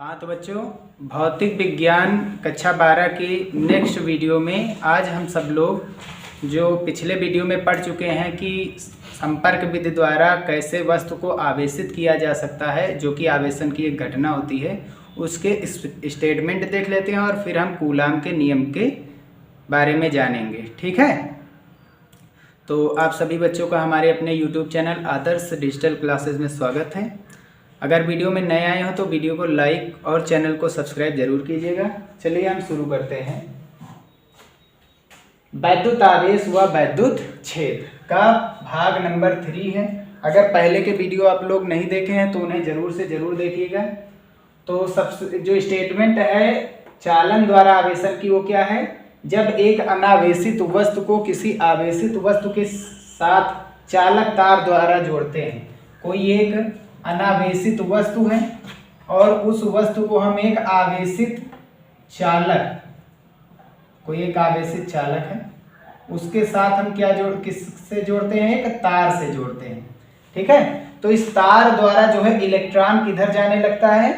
हाँ तो बच्चों, भौतिक विज्ञान कक्षा 12 की नेक्स्ट वीडियो में आज हम सब लोग जो पिछले वीडियो में पढ़ चुके हैं कि संपर्क विधि द्वारा कैसे वस्तु को आवेशित किया जा सकता है, जो कि आवेशन की एक घटना होती है, उसके स्टेटमेंट देख लेते हैं और फिर हम कूलाम के नियम के बारे में जानेंगे। ठीक है, तो आप सभी बच्चों का हमारे अपने YouTube चैनल आदर्श डिजिटल क्लासेस में स्वागत है। अगर वीडियो में नए आए हो तो वीडियो को लाइक और चैनल को सब्सक्राइब जरूर कीजिएगा। चलिए हम शुरू करते हैं। वैद्युत आवेश व वैद्युत छेद का भाग नंबर 3 है। अगर पहले के वीडियो आप लोग नहीं देखे हैं तो उन्हें जरूर से जरूर देखिएगा। तो सबसे जो स्टेटमेंट है चालन द्वारा आवेशन की, वो क्या है? जब एक अनावेशित वस्तु को किसी आवेशित वस्तु के साथ चालक तार द्वारा जोड़ते हैं। कोई एक अनावेशित वस्तु है और उस वस्तु को हम एक आवेशित चालक, कोई एक आवेशित चालक है, उसके साथ हम क्या किससे जोड़ते हैं? एक तार से जोड़ते हैं। ठीक है, तो इस तार द्वारा जो है इलेक्ट्रॉन किधर जाने लगता है?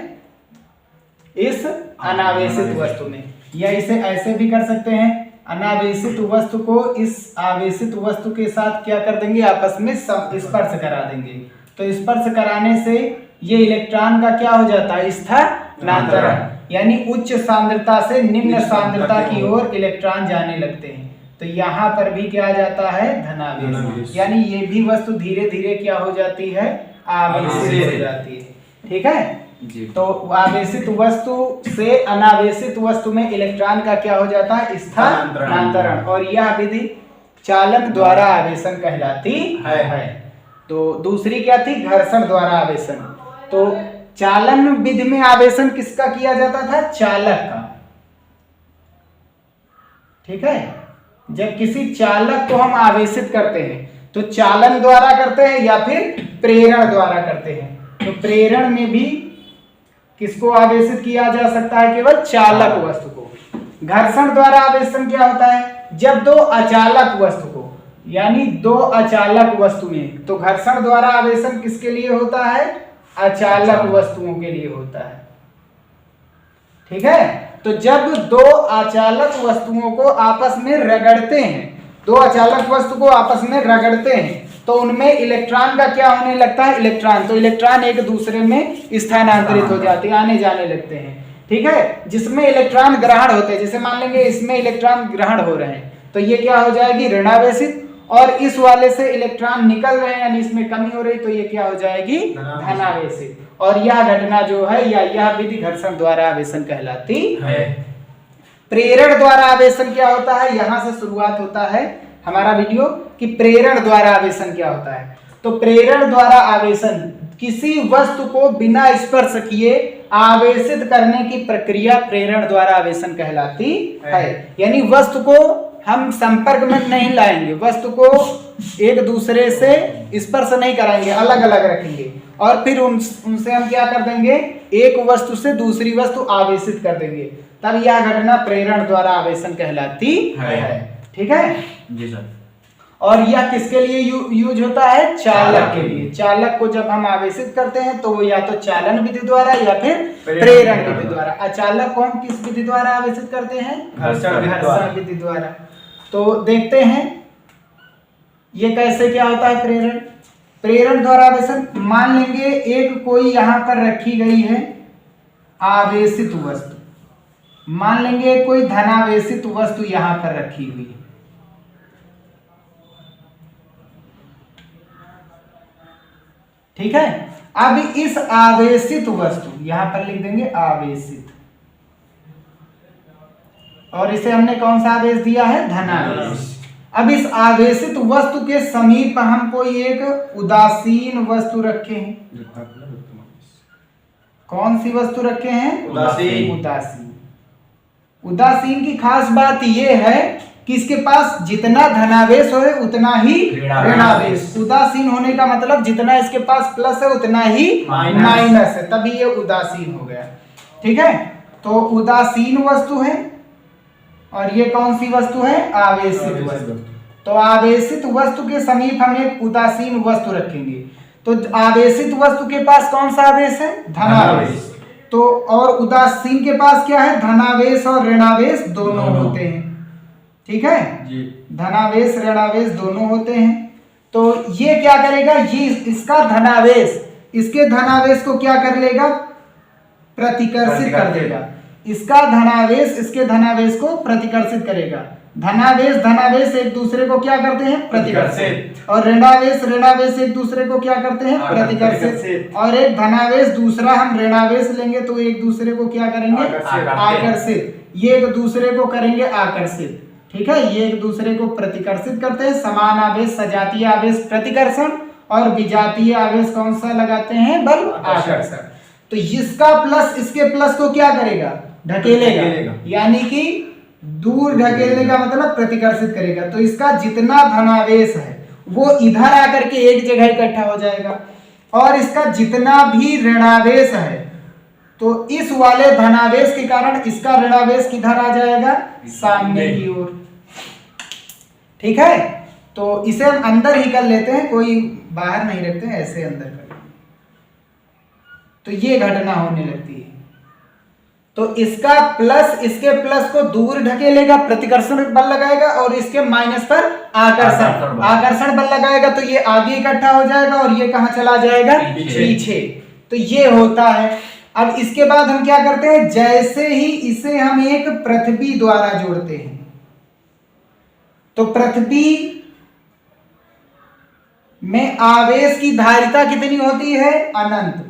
इस अनावेशित वस्तु में। या इसे ऐसे भी कर सकते हैं, अनावेशित वस्तु को इस आवेशित वस्तु के साथ क्या कर देंगे? आपस में स्पर्श करा देंगे। तो स्पर्श कराने से ये इलेक्ट्रॉन का क्या हो जाता है? स्थानांतरण, यानी उच्च सांद्रता से निम्न सांद्रता की ओर इलेक्ट्रॉन जाने लगते हैं। तो यहाँ पर भी क्या आ जाता है? धनावेश, यानी ये भी वस्तु धीरे धीरे क्या हो जाती है? आवेशित हो जाती है। ठीक है जी। तो आवेशित वस्तु से अनावेशित वस्तु में इलेक्ट्रॉन का क्या हो जाता है? स्थानांतरण। और यह विधि चालन द्वारा आवेशन कहलाती है। तो दूसरी क्या थी? घर्षण द्वारा आवेशन। तो चालन विधि में आवेशन किसका किया जाता था? चालक का। ठीक है, जब किसी चालक को हम आवेशित करते हैं तो चालन द्वारा करते हैं या फिर प्रेरण द्वारा करते हैं। तो प्रेरण में भी किसको आवेशित किया जा सकता है? केवल चालक वस्तु को। घर्षण द्वारा आवेशन क्या होता है? जब दो अचालक वस्तु को, यानी दो अचालक वस्तु में, तो घर्षण द्वारा आवेशन किसके लिए होता है? अचालक वस्तुओं के लिए होता है। ठीक है, तो जब दो अचालक वस्तुओं को आपस में रगड़ते हैं, दो अचालक वस्तु को आपस में रगड़ते हैं, तो उनमें इलेक्ट्रॉन का क्या होने लगता है? इलेक्ट्रॉन। तो इलेक्ट्रॉन एक दूसरे में स्थानांतरित हो जाते हैं, आने जाने लगते हैं। ठीक है, जिसमें इलेक्ट्रॉन ग्रहण होते हैं, जैसे मान लेंगे इसमें इलेक्ट्रॉन ग्रहण हो रहे हैं, तो ये क्या हो जाएगी? ऋणावेशित। और इस वाले से इलेक्ट्रॉन निकल रहे हैं, यानी इसमें कमी हो रही, तो ये क्या हो जाएगी? धनावेशित। और यह घटना जो है या यह विधि घर्षण द्वारा आवेशन कहलाती है। प्रेरण द्वारा आवेशन क्या होता है? यहां से शुरुआत होता है हमारा वीडियो कि प्रेरण द्वारा आवेशन क्या होता है। तो प्रेरण द्वारा आवेशन किसी वस्तु को बिना स्पर्श किए आवेशित करने की प्रक्रिया प्रेरण द्वारा आवेशन कहलाती है। यानी वस्तु को हम संपर्क में नहीं लाएंगे, वस्तु को एक दूसरे से स्पर्श नहीं कराएंगे, अलग अलग रखेंगे और फिर उनसे हम क्या कर देंगे? एक वस्तु से दूसरी वस्तु आवेशित कर देंगे, तब यह घटना प्रेरण द्वारा आवेशन कहलाती है। ठीक है जी सर। और यह किसके लिए यूज होता है? चालक के लिए। चालक को जब हम आवेशित करते हैं तो या तो चालन विधि द्वारा या फिर प्रेरण विधि द्वारा। अचालक को हम किस विधि द्वारा आवेशित करते हैं? घर्षण विधि द्वारा। तो देखते हैं ये कैसे क्या होता है प्रेरण। प्रेरण द्वारा आवेशन, मान लेंगे एक कोई यहां पर रखी गई है आवेशित वस्तु, मान लेंगे कोई धनावेशित वस्तु यहां पर रखी हुई है। ठीक है, अब इस आवेशित वस्तु, यहां पर लिख देंगे आवेशित, और इसे हमने कौन सा आवेश दिया है? धनावेश। अब इस आवेशित वस्तु के समीप हम कोई एक उदासीन वस्तु रखे हैं। कौन सी वस्तु रखे हैं? उदासीन। उदासीन। उदासीन की खास बात यह है कि इसके पास जितना धनावेश हो उतना ही ऋणावेश। उदासीन होने का मतलब जितना इसके पास प्लस है उतना ही माइनस है, तभी ये उदासीन हो गया। ठीक है, तो उदासीन वस्तु है और ये कौन सी वस्तु है? आवेशित वस्तु। तो आवेशित वस्तु के समीप हम एक उदासीन वस्तु रखेंगे। तो आवेशित वस्तु के पास कौन सा आवेश है? धनावेश। तो और उदासीन के पास क्या है, धनावेश और ऋणावेश दोनों होते हैं। ठीक है जी, धनावेश ऋणावेश दोनों होते हैं। तो ये क्या करेगा, ये इसका धनावेश इसके धनावेश को क्या कर लेगा, प्रतिकर्षित कर देगा। इसका धनावेश इसके धनावेश को प्रतिकर्षित करेगा। धनावेश धनावेश एक दूसरे को क्या करते हैं, प्रतिकर्षित, और ऋणावेश ऋणावेश एक दूसरे को क्या करते हैं, प्रतिकर्षित। और एक धनावेश दूसरा हम ऋणावेश लेंगे तो एक दूसरे को क्या करेंगे, आकर्षित। ये एक दूसरे को करेंगे आकर्षित। ठीक है, ये एक दूसरे को प्रतिकर्षित करते हैं। समान आवेश सजातीय आवेश प्रतिकर्षण और विजातीय आवेश कौन सा लगाते हैं, बल आकर्षण। तो इसका प्लस इसके प्लस को क्या करेगा, ढकेलेगा, यानी कि दूर ढकेलने का मतलब प्रतिकर्षित करेगा। तो इसका जितना धनावेश है वो इधर आकर के एक जगह इकट्ठा हो जाएगा, और इसका जितना भी ऋणावेश है तो इस वाले धनावेश के कारण इसका ऋणावेश किधर आ जाएगा, सामने की ओर। ठीक है, तो इसे हम अंदर ही कर लेते हैं, कोई बाहर नहीं रखते हैं, ऐसे अंदर कर। तो ये घटना होने लगती है। तो इसका प्लस इसके प्लस को दूर ढकेलेगा, प्रतिकर्षण बल लगाएगा, और इसके माइनस पर आकर्षण बल लगाएगा। तो ये आगे इकट्ठा हो जाएगा और ये कहां चला जाएगा, पीछे। तो ये होता है। अब इसके बाद हम क्या करते हैं, जैसे ही इसे हम एक पृथ्वी द्वारा जोड़ते हैं, तो पृथ्वी में आवेश की धारिता कितनी होती है, अनंत।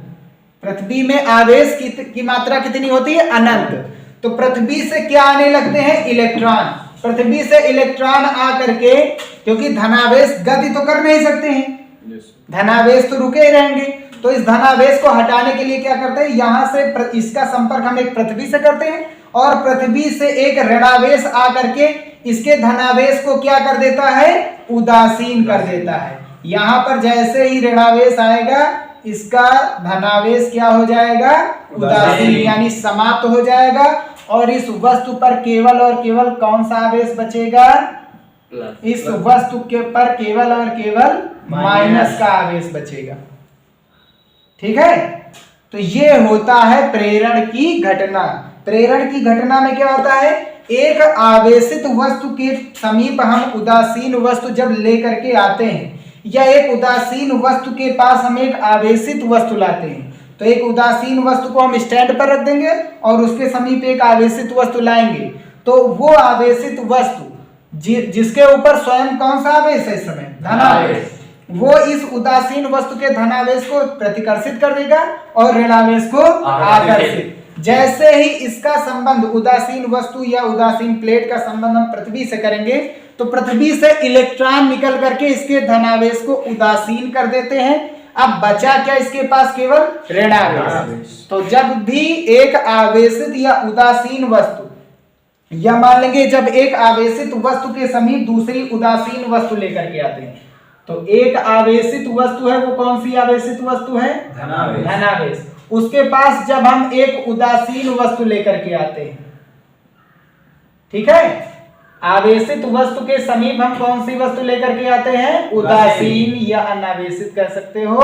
पृथ्वी में आवेश की मात्रा कितनी होती है, अनंत। तो पृथ्वी से क्या आने लगते हैं, इलेक्ट्रॉन। पृथ्वी से इलेक्ट्रॉन आकर के, क्योंकि धनावेश गति तो कर नहीं सकते हैं, धनावेश तो रुके ही रहेंगे। तो इस धनावेश को हटाने के लिए क्या करते हैं, यहां से इसका संपर्क हम एक पृथ्वी से करते हैं, और पृथ्वी से एक ऋणावेश आकर के इसके धनावेश को क्या कर देता है, उदासीन कर देता है। यहां पर जैसे ही ऋणावेश आएगा इसका धनावेश क्या हो जाएगा, उदासीन, यानी समाप्त हो जाएगा। और इस वस्तु पर केवल और केवल कौन सा आवेश बचेगा, इस वस्तु के पर केवल और केवल माइनस का आवेश बचेगा। ठीक है, तो ये होता है प्रेरण की घटना। प्रेरण की घटना में क्या होता है, एक आवेशित वस्तु के समीप हम उदासीन वस्तु जब लेकर के आते हैं, या एक उदासीन वस्तु के पास हम एक आवेशित वस्तु लाते हैं, तो एक उदासीन वस्तु को हम स्टैंड पर रख देंगे और उसके समीप एक आवेशित वस्तु लाएंगे। तो वो आवेशित वस्तु जिसके ऊपर स्वयं कौन सा आवेश है, इस समय धनावेश, वो इस उदासीन वस्तु के धनावेश को प्रतिकर्षित कर देगा और ऋणावेश को आकर्षित। जैसे ही इसका संबंध उदासीन वस्तु या उदासीन प्लेट का संबंध हम पृथ्वी से करेंगे, तो पृथ्वी से इलेक्ट्रॉन निकल करके इसके धनावेश को उदासीन कर देते हैं। अब बचा क्या इसके पास, केवल ऋणावेश। तो जब भी एक आवेशित या उदासीन वस्तु, या मान लेंगे जब एक आवेशित वस्तु के समीप दूसरी उदासीन वस्तु लेकर के आते हैं, तो एक आवेशित वस्तु है, वो कौन सी आवेशित वस्तु है, धनावेश। उसके पास जब हम एक उदासीन वस्तु लेकर के आते हैं, ठीक है, आवेशित वस्तु के समीप हम कौन सी वस्तु लेकर के आते हैं, उदासीन या अनावेशित कह सकते हो।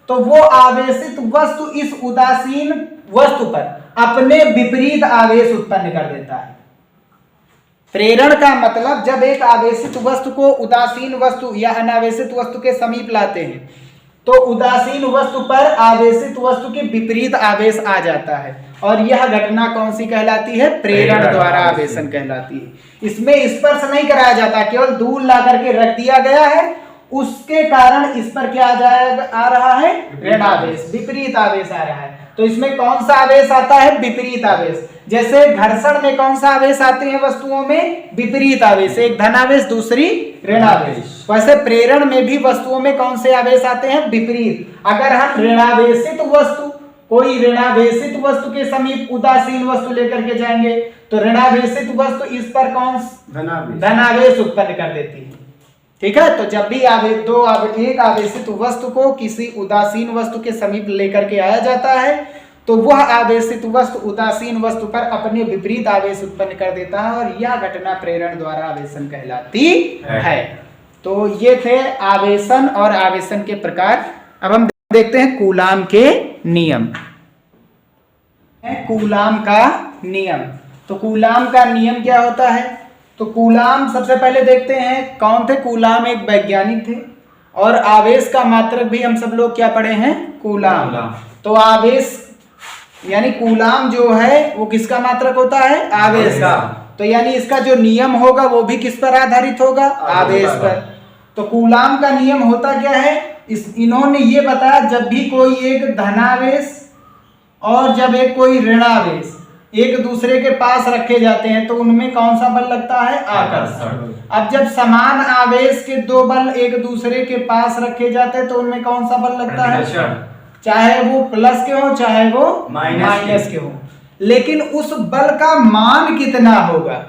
तो वो आवेशित वस्तु इस उदासीन वस्तु पर अपने विपरीत आवेश उत्पन्न कर देता है। प्रेरण का मतलब जब एक आवेशित वस्तु को उदासीन वस्तु या अनावेशित वस्तु के समीप लाते हैं, तो उदासीन वस्तु पर आवेशित वस्तु के विपरीत आवेश आ जाता है, और यह घटना कौन सी कहलाती है, प्रेरण द्वारा आवेशन कहलाती है। इसमें स्पर्श नहीं कराया जाता, केवल दूर ला करके रख दिया गया है, उसके कारण इस पर क्या आ रहा है, ऋणावेश, विपरीत आवेश आ रहा है। तो इसमें कौन सा आवेश आता है, विपरीत आवेश। जैसे घर्षण में कौन सा आवेश आते हैं वस्तुओं में, विपरीत आवेश, एक धनावेश दूसरी ऋणावेश। वैसे प्रेरण में भी वस्तुओं में कौन से आवेश आते हैं, विपरीत। अगर हम ऋणावेशित वस्तु, कोई ऋणावेशित वस्तु के समीप उदासीन वस्तु लेकर के जाएंगे, तो ऋणावेशित वस्तु इस पर कौन धनावेश उत्पन्न कर देती है। ठीक है, तो जब भी एक आवेशित वस्तु को किसी उदासीन वस्तु के समीप लेकर के आया जाता है, तो वह आवेशित वस्तु उदासीन वस्तु पर अपने विपरीत आवेश उत्पन्न कर देता है, और यह घटना प्रेरण द्वारा आवेशन कहलाती है। तो ये थे आवेशन और आवेशन के प्रकार। अब हम देखते हैं कूलाम के नियम। कूलाम का नियम। तो कूलाम का नियम क्या होता है? तो कूलाम सबसे पहले देखते हैं कौन थे। कूलाम एक वैज्ञानिक थे और आवेश का मात्रक भी हम सब लोग क्या पढ़े हैं? कूलाम। तो आवेश यानी कूलाम जो है वो किसका मात्रक होता है? आवेश का। तो यानी इसका जो नियम होगा वो भी किस पर आधारित होगा? आवेश पर। तो कूलाम का नियम होता क्या है? इन्होंने ये बताया जब भी कोई एक धनावेश और जब एक कोई ऋणावेश एक दूसरे के पास रखे जाते हैं तो उनमें कौन सा बल लगता है? आकर्षण। अब जब समान आवेश के दो बल एक दूसरे के पास रखे जाते हैं तो उनमें कौन सा बल लगता है? चाहे वो प्लस के हो चाहे वो माइनस के हो। लेकिन उस बल का मान कितना होगा,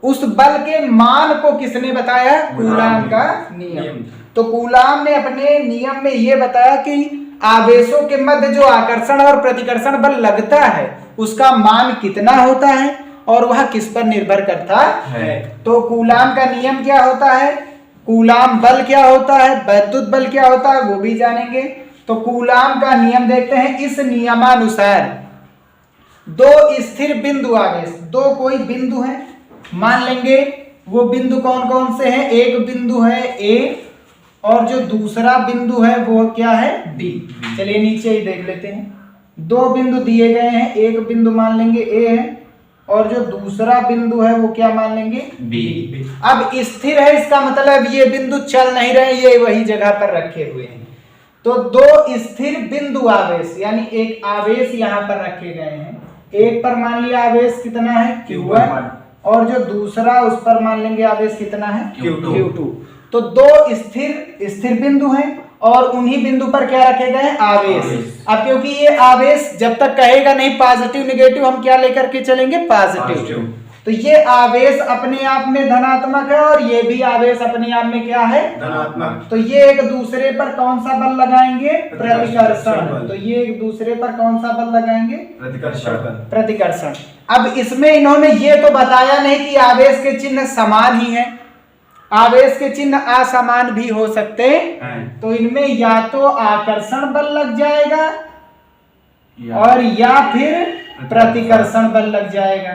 उस बल के मान को किसने बताया? कूलाम का नियम। तो कूलाम ने अपने नियम में यह बताया कि आवेशों के मध्य जो आकर्षण और प्रतिकर्षण बल लगता है उसका मान कितना होता है और वह किस पर निर्भर करता है। तो कूलाम का नियम क्या होता है, कूलाम बल क्या होता है, वैद्युत बल क्या होता है वो भी जानेंगे। तो कूलाम का नियम देखते हैं। इस नियमानुसार दो स्थिर बिंदु आवेश, दो कोई बिंदु है, मान लेंगे वो बिंदु कौन कौन से हैं? एक बिंदु है A और जो दूसरा बिंदु है वो क्या है? B। चलिए नीचे ही देख लेते हैं। दो बिंदु दिए गए हैं, एक बिंदु मान लेंगे A है और जो दूसरा बिंदु है वो क्या मान लेंगे? B। अब स्थिर है इसका मतलब ये बिंदु चल नहीं रहे, ये वही जगह पर रखे हुए हैं। तो दो स्थिर बिंदु आवेश यानी एक आवेश यहाँ पर रखे गए हैं। एक पर मान लिया आवेश कितना है? Q1 और जो दूसरा उस पर मान लेंगे आवेश कितना है? Q2। तो दो स्थिर बिंदु हैं और उन्हीं बिंदु पर क्या रखे गए हैं? आवेश। अब क्योंकि ये आवेश जब तक कहेगा नहीं पॉजिटिव निगेटिव, हम क्या लेकर के चलेंगे? पॉजिटिव। तो ये आवेश अपने आप में धनात्मक है और ये भी आवेश अपने आप में क्या है? धनात्मक। तो ये एक दूसरे पर कौन सा बल लगाएंगे? प्रतिकर्षण। तो ये एक दूसरे पर कौन सा बल लगाएंगे? प्रतिकर्षण। अब इसमें इन्होंने ये तो बताया नहीं कि आवेश के चिन्ह समान ही हैं, आवेश के चिन्ह असमान भी हो सकते हैं। तो इनमें या तो आकर्षण बल लग जाएगा और या फिर प्रतिकर्षण बल लग जाएगा।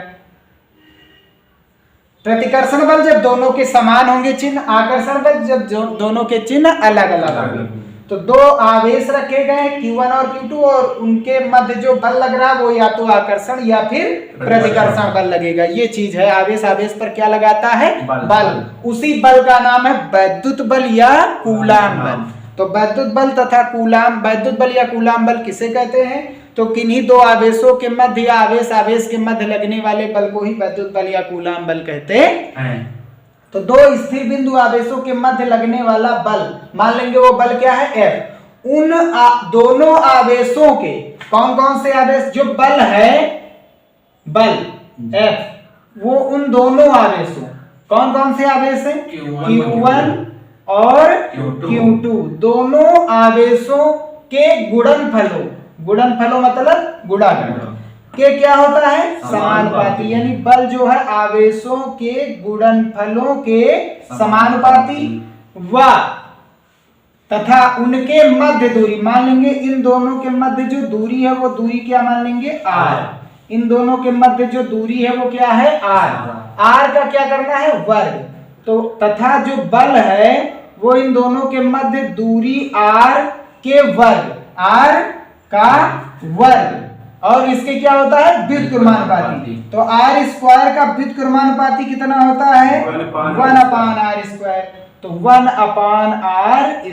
प्रतिकर्षण बल जब दोनों के समान होंगे चिन्ह, आकर्षण बल जब दोनों के चिन्ह अलग अलग होंगे। तो दो आवेश रखे गए Q1 और Q2 और उनके मध्य जो बल लग रहा है वो या तो आकर्षण या फिर प्रतिकर्षण बल लगेगा। ये चीज है, आवेश आवेश पर क्या लगाता है? बल। उसी बल का नाम है वैद्युत बल या कूलाम बल। तो वैद्युत बल तथा कूलाम, वैद्युत बल या कूलाम बल किसे कहते हैं? तो किन्हीं दो आवेशों के मध्य या आवेश आवेश के मध्य लगने वाले बल को ही वैद्युत बल या कूलाम बल कहते हैं। तो दो स्थिर बिंदु आवेशों के मध्य लगने वाला बल, मान लेंगे वो बल क्या है? F। उन दोनों आवेशों के कौन कौन से आवेश, जो बल है बल F, वो उन दोनों आवेशों कौन कौन से आवेश है? Q1 और Q2 दोनों आवेशों के गुणनफलों, गुणनफलों मतलब गुणाकार के क्या होता है? समानुपाती। यानी बल जो है आवेशों के गुणनफलों के समानुपाती व तथा उनके मध्य दूरी, मान लेंगे इन दोनों के मध्य जो दूरी है वो दूरी क्या मान लेंगे? r। इन दोनों के मध्य जो दूरी है वो क्या है? r का क्या करना है? वर्ग। तो तथा जो बल है वो इन दोनों के मध्य दूरी r के वर्ग, r का वर्ग, और इसके क्या होता है? व्युत्क्रमानुपाती। तो r स्क्वायर का व्युत्क्रमानुपाती कितना होता है? 1/r²। तो 1/r²।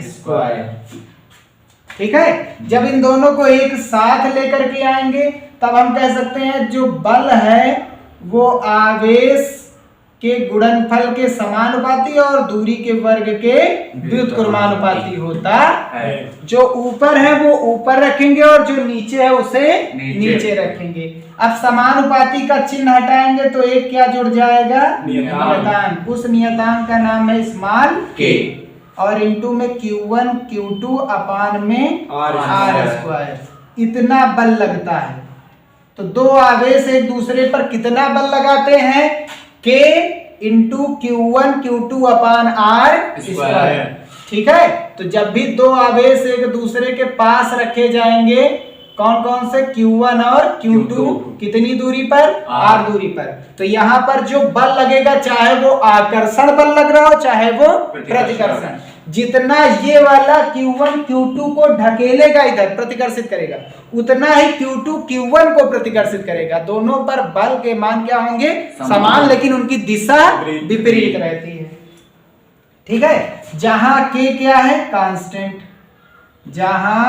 ठीक है। जब इन दोनों को एक साथ लेकर के आएंगे तब हम कह सकते हैं जो बल है वो आवेश के गुणनफल के समानुपाती और दूरी के वर्ग के व्युत्क्रमानुपाती होता है। जो ऊपर है वो ऊपर रखेंगे और जो नीचे है उसे नीचे रखेंगे। अब समानुपाती का चिन्ह हटाएंगे तो एक क्या जुड़ जाएगा? नियतांक। उस नियतांक का नाम है स्मॉल k और इनटू में Q1 Q2 अपान में r²। इतना बल लगता है। तो दो आवेश एक दूसरे पर कितना बल लगाते हैं? K इंटू Q1 Q2 अपान r²। ठीक है। तो जब भी दो आवेश एक दूसरे के पास रखे जाएंगे कौन कौन से Q1 और Q2 कितनी दूरी पर, R दूरी पर। तो यहाँ पर जो बल लगेगा, चाहे वो आकर्षण बल लग रहा हो चाहे वो प्रतिकर्षण, जितना ये वाला Q1 Q2 को ढकेलेगा, इधर प्रतिकर्षित करेगा, उतना ही Q2 Q1 को प्रतिकर्षित करेगा। दोनों पर बल के मान क्या होंगे, समान, लेकिन उनकी दिशा विपरीत रहती है। ठीक है, जहां K क्या है, कांस्टेंट, जहां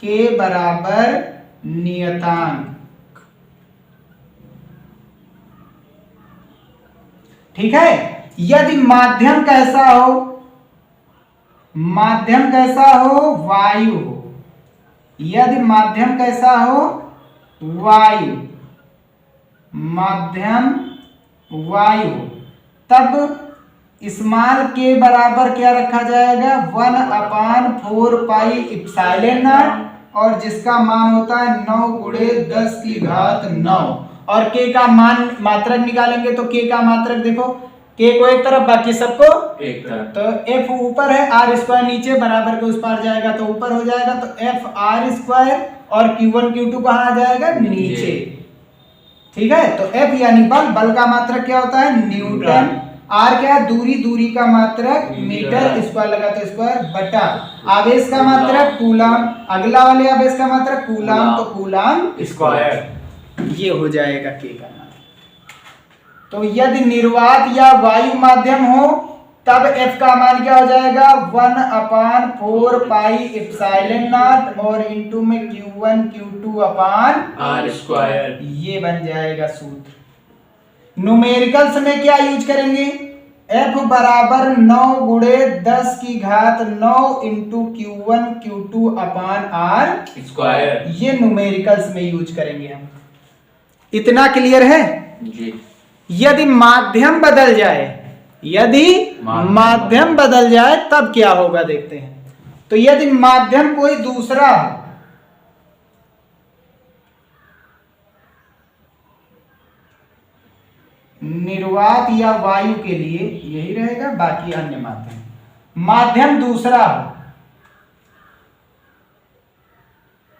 K बराबर नियतांक। ठीक है, यदि माध्यम कैसा हो, माध्यम कैसा हो, वायु हो, यदि माध्यम कैसा हो, वायु, माध्यम वायु, तब स्मॉल के बराबर क्या रखा जाएगा, 1/4 पाई इप्सिलॉन नॉट, और जिसका मान होता है 9 गुणे 10 की घात 9। और के का मान मात्रक निकालेंगे तो के का मात्रक देखो, के को एक तरफ बाकी सबको एक तरफ, तो एफ ऊपर है, आर स्क्वायर नीचे, बराबर के उस पार जाएगा तो ऊपर हो जाएगा, तो एफ आर स्क्वायर, और Q1 Q2 कहाँ आ जाएगा, नीचे। ठीक है, तो एफ यानी बल, बल का मात्रक क्या होता है, न्यूटन, आर क्या है, दूरी, दूरी का मात्रक मीटर, स्क्वायर लगा तो स्क्वायर, बटा आवेश का मात्रक कूलम, अगला वाले आवेश का मात्रक कूलम, तो कूलम स्क्वायर, ये हो जाएगा के का मात्रक। तो यदि निर्वात या वायु माध्यम हो तब F का मान क्या हो जाएगा, 1/4 पाई इप्सिलॉन नॉट, और इनटू में Q1 Q2 अपान R स्क्वायर, ये बन जाएगा सूत्र। न्यूमेरिकल्स में क्या यूज करेंगे, F बराबर 9 गुणे 10 की घात 9 इंटू Q1 Q2 अपान R स्क्वायर, ये न्यूमेरिकल्स में यूज करेंगे हम। इतना क्लियर है जी। यदि माध्यम बदल जाए, यदि माध्यम बदल जाए तब क्या होगा देखते हैं। तो यदि माध्यम कोई दूसरा हो, निर्वात या वायु के लिए यही रहेगा, बाकी अन्य माध्यम, माध्यम दूसरा हो,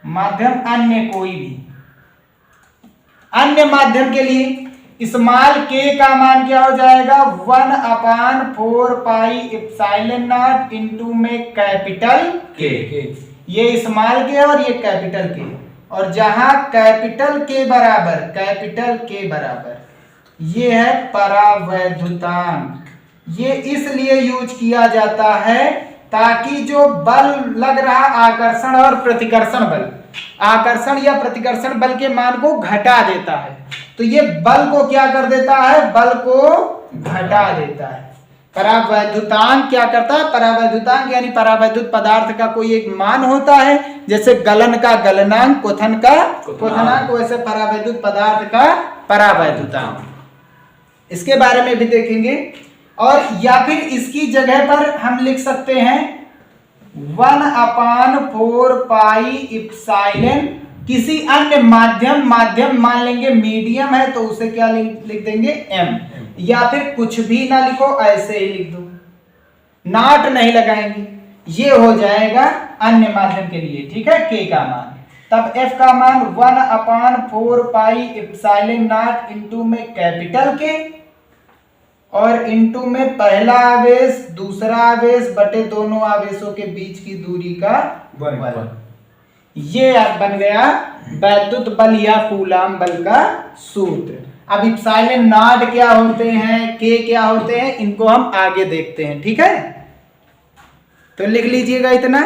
माध्यम अन्य कोई भी, अन्य माध्यम के लिए स्मॉल के का मान क्या हो जाएगा, 1/4 पाई इप्सिलॉन नॉट इंटू में कैपिटल के, ये स्मॉल के और ये कैपिटल के, और जहां कैपिटल के बराबर ये है परावैद्युतांक। ये इसलिए यूज किया जाता है ताकि जो बल लग रहा आकर्षण और प्रतिकर्षण बल, आकर्षण या प्रतिकर्षण बल के मान को घटा देता है, तो ये बल को क्या कर देता है, बल को घटा देता है। परावैद्युतांक क्या करता है, परावैद्युतांक यानी परावैद्युत पदार्थ का कोई एक मान होता है, जैसे गलन का गलनांक, क्वथन का क्वथनांक, वैसे परावैद्युत पदार्थ का परावैद्युतांक, इसके बारे में भी देखेंगे। और या फिर इसकी जगह पर हम लिख सकते हैं 1/4 पाई इप्सिलॉन, किसी अन्य माध्यम मान लेंगे मीडियम है तो उसे क्या लिख देंगे m, या फिर कुछ भी ना लिखो, ऐसे ही लिख दो, नॉट नहीं लगाएंगे, ये हो जाएगा अन्य माध्यम के लिए। ठीक है, k का मान, तब f का मान 1/4 पाई इप्सिलॉन नॉट इंटू में कैपिटल के, और इंटू में पहला आवेश दूसरा आवेश बटे दोनों आवेशों के बीच की दूरी का बल। ये बन गया वैद्युत बल या कूलाम बल का सूत्र। अब इप्सिलॉन नॉट क्या होते हैं, के क्या होते हैं, इनको हम आगे देखते हैं। ठीक है, तो लिख लीजिएगा इतना।